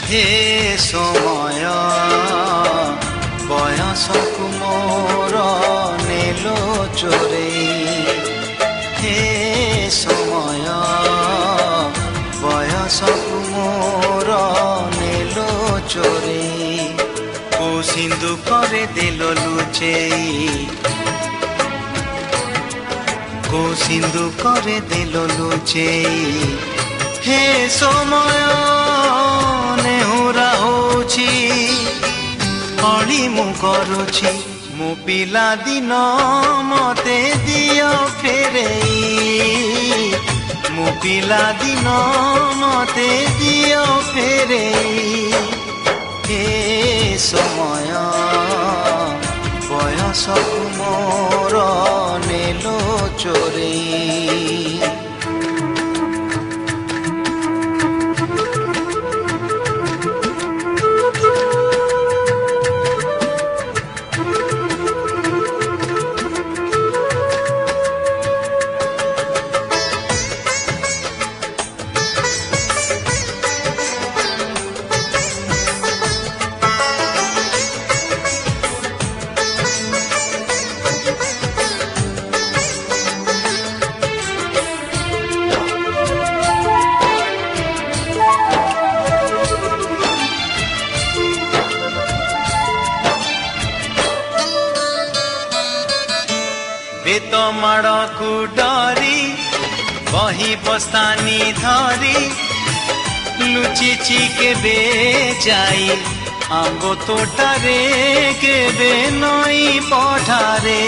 हे समय बयसकु मोर नेलो चोरेई हे समय बयसकु मोर नेलो चोरेई को सिंधु करे देलो लुचेई को सिंधु करे देलो लुचेई हे समय नेहुरा होछि अली मु करुछि मु पिला दिन मते दियो फेरेई मु पिला दिन मते दियो फेरेई हे समय बयसकु मोर नेलो चोरेई बेत माड़कू डरी बही बस्तानी धरी लुचिची केबे जाई आंगो तोटारे केबे नई पठारे